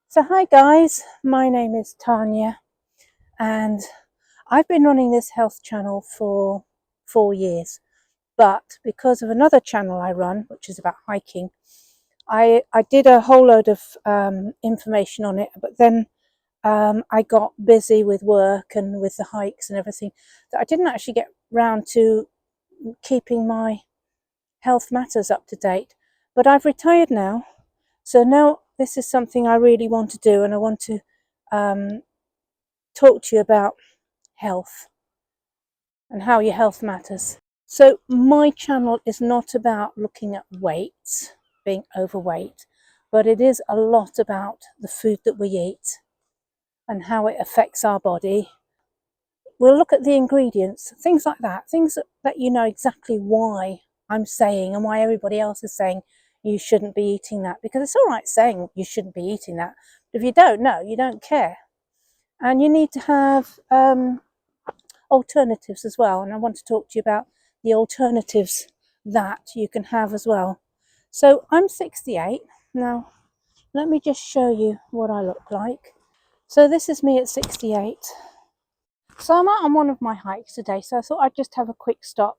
So hi guys, my name is Tanya and I've been running this health channel for 4 years, but because of another channel I run, which is about hiking, I did a whole load of information on it, but then I got busy with work and with the hikes and everything that I didn't actually get round to keeping my health matters up to date. But I've retired now, so now this is something I really want to do, and I want to talk to you about health and how your health matters. So my channel is not about looking at weight, being overweight, but it is a lot about the food that we eat and how it affects our body. We'll look at the ingredients, things like that, things that you know exactly why I'm saying and why everybody else is saying you shouldn't be eating that, because it's all right saying you shouldn't be eating that, but if you don't know, you don't care. And you need to have alternatives as well, and I want to talk to you about the alternatives that you can have as well. So I'm 68 now. Let me just show you what I look like. So this is me at 68. So I'm out on one of my hikes today, so I thought I'd just have a quick stop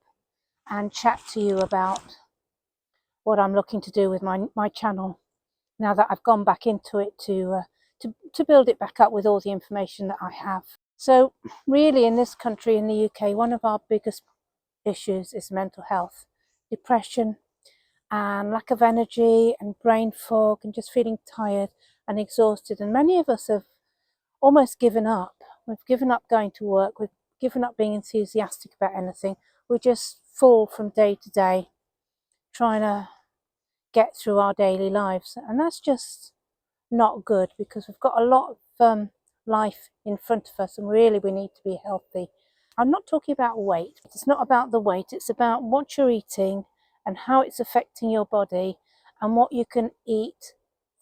and chat to you about what I'm looking to do with my channel now that I've gone back into it to build it back up with all the information that I have. So really, in this country, in the UK, one of our biggest issues is mental health, depression and lack of energy and brain fog and just feeling tired and exhausted. And many of us have almost given up. We've given up going to work. We've given up being enthusiastic about anything. We just fall from day to day trying to get through our daily lives. And that's just not good, because we've got a lot of life in front of us and really we need to be healthy. I'm not talking about weight. It's not about the weight. It's about what you're eating and how it's affecting your body, and what you can eat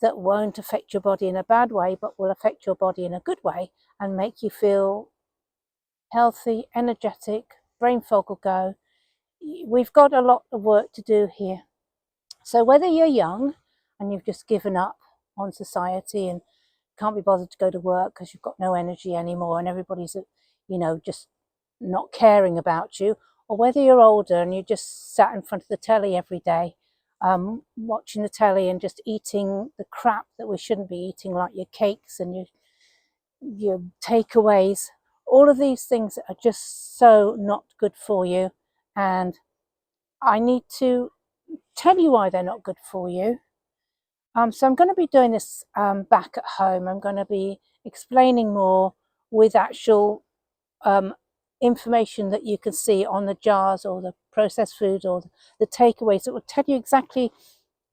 that won't affect your body in a bad way, but will affect your body in a good way and make you feel healthy, energetic, brain fog will go. We've got a lot of work to do here. So whether you're young and you've just given up on society and can't be bothered to go to work because you've got no energy anymore and everybody's, just not caring about you, or whether you're older and you just sat in front of the telly every day, watching the telly and just eating the crap that we shouldn't be eating, like your cakes and your takeaways, all of these things that are just so not good for you. And I need to tell you why they're not good for you. So I'm going to be doing this back at home. I'm going to be explaining more with actual information that you can see on the jars or the processed food or the takeaways that will tell you exactly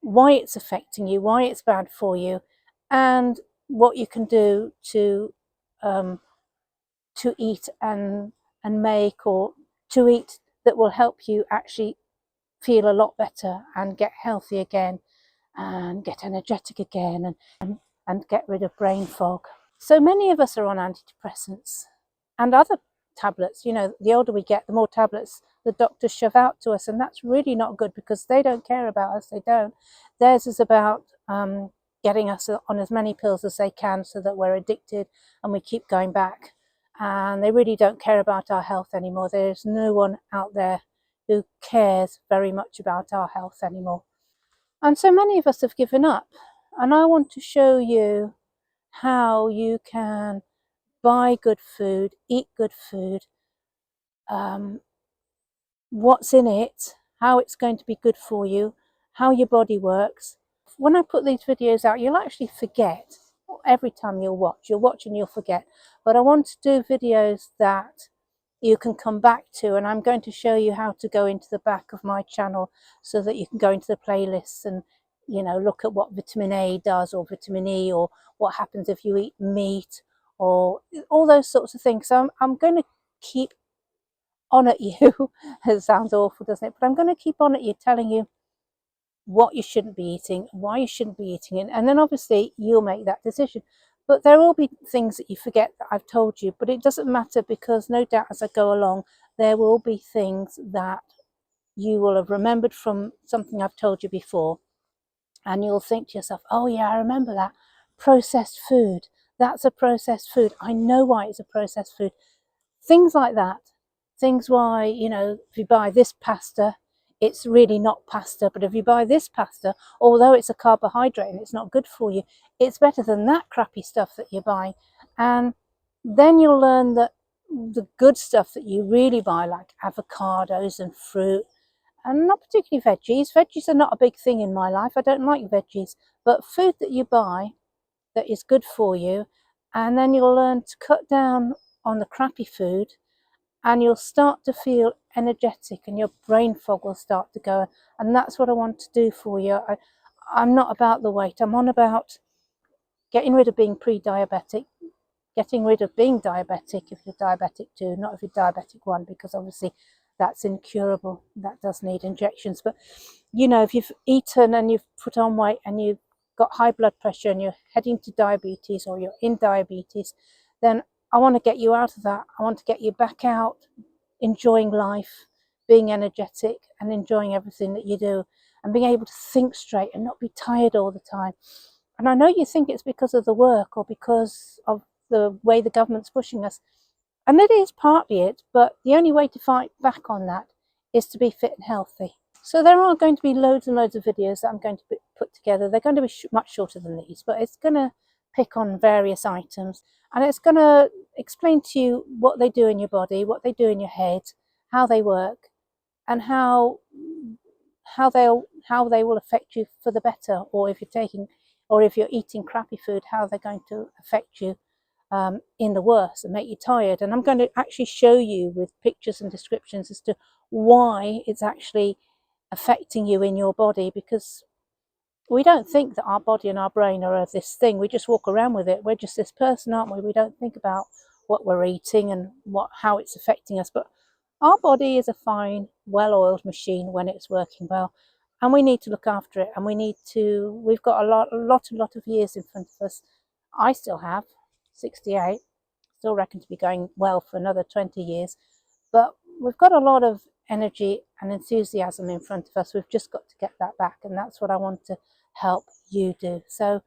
why it's affecting you, why it's bad for you, and what you can do to eat and make, or to eat, that will help you actually feel a lot better and get healthy again and get energetic again and get rid of brain fog. So many of us are on antidepressants and other tablets. The older we get, the more tablets the doctors shove out to us, and that's really not good, because they don't care about us. They don't. Theirs is about getting us on as many pills as they can so that we're addicted and we keep going back. And they really don't care about our health anymore. There's no one out there who cares very much about our health anymore. And so many of us have given up. And I want to show you how you can buy good food, eat good food, what's in it, how it's going to be good for you, how your body works. When I put these videos out, you'll actually forget. Every time you'll watch and you'll forget. But I want to do videos that you can come back to, and I'm going to show you how to go into the back of my channel so that you can go into the playlists and look at what vitamin A does, or vitamin E, or what happens if you eat meat, or all those sorts of things. So I'm going to keep on at you. It sounds awful, doesn't it? But I'm going to keep on at you, telling you what you shouldn't be eating, why you shouldn't be eating it, and then obviously you'll make that decision. But there will be things that you forget that I've told you, but it doesn't matter, because no doubt as I go along there will be things that you will have remembered from something I've told you before, and you'll think to yourself, oh yeah, I remember that, processed food. That's a processed food. I know why it's a processed food. Things like that. Things why, you know, if you buy this pasta, it's really not pasta. But if you buy this pasta, although it's a carbohydrate and it's not good for you, it's better than that crappy stuff that you buy. And then you'll learn that the good stuff that you really buy, like avocados and fruit, and not particularly veggies. Veggies are not a big thing in my life. I don't like veggies, but food that you buy that is good for you, and then you'll learn to cut down on the crappy food, and you'll start to feel energetic and your brain fog will start to go. And that's what I want to do for you. I'm not about the weight. I'm on about getting rid of being pre-diabetic, getting rid of being diabetic if you're diabetic 2, not if you're diabetic 1, because obviously that's incurable. That does need injections. But, you know, if you've eaten and you've put on weight and you've got high blood pressure and you're heading to diabetes, or you're in diabetes, then I want to get you out of that. I want to get you back out, enjoying life, being energetic and enjoying everything that you do, and being able to think straight and not be tired all the time. And I know you think it's because of the work or because of the way the government's pushing us. And it is partly it, but the only way to fight back on that is to be fit and healthy. So there are going to be loads and loads of videos that I'm going to put together. They're going to be much shorter than these, but it's going to pick on various items, and it's going to explain to you what they do in your body, what they do in your head, how they work, and how they will affect you for the better, or if you're eating crappy food, how they're going to affect you in the worst and make you tired. And I'm going to actually show you with pictures and descriptions as to why it's actually affecting you in your body, because we don't think that our body and our brain are this thing. We just walk around with it. We're just this person, aren't we? We don't think about what we're eating and how it's affecting us. But our body is a fine, well-oiled machine when it's working well, and we need to look after it. And we've got a lot of years in front of us. I still have 68, still reckon to be going well for another 20 years. But we've got a lot of energy and enthusiasm in front of us. We've just got to get that back, and that's what I want to help you do. So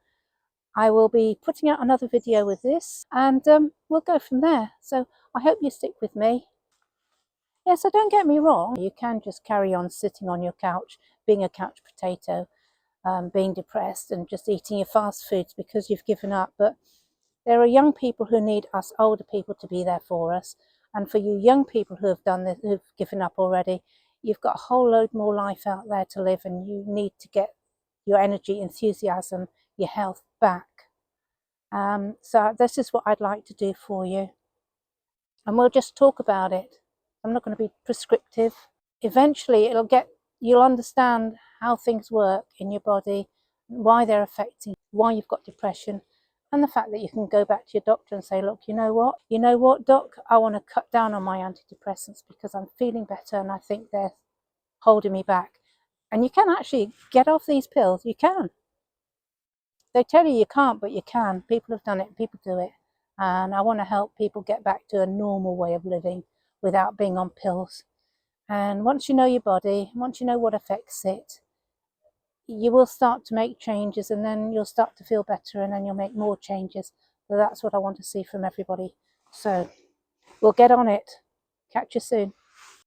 I will be putting out another video with this, and we'll go from there. So I hope you stick with me. Yeah, so don't get me wrong, you can just carry on sitting on your couch, being a couch potato, being depressed and just eating your fast foods because you've given up. But there are young people who need us older people to be there for us. And for you young people who have done this, who've given up already, you've got a whole load more life out there to live, and you need to get your energy, enthusiasm, your health back. So this is what I'd like to do for you. And we'll just talk about it. I'm not going to be prescriptive. Eventually you'll understand how things work in your body, why they're affecting, why you've got depression, and the fact that you can go back to your doctor and say, look, you know what, doc, I want to cut down on my antidepressants because I'm feeling better and I think they're holding me back. And you can actually get off these pills. You can. They tell you can't, but you can. People have done it, people do it. And I want to help people get back to a normal way of living without being on pills. And once you know your body, once you know what affects it, you will start to make changes, and then you'll start to feel better, and then you'll make more changes. So that's what I want to see from everybody. So we'll get on it. Catch you soon.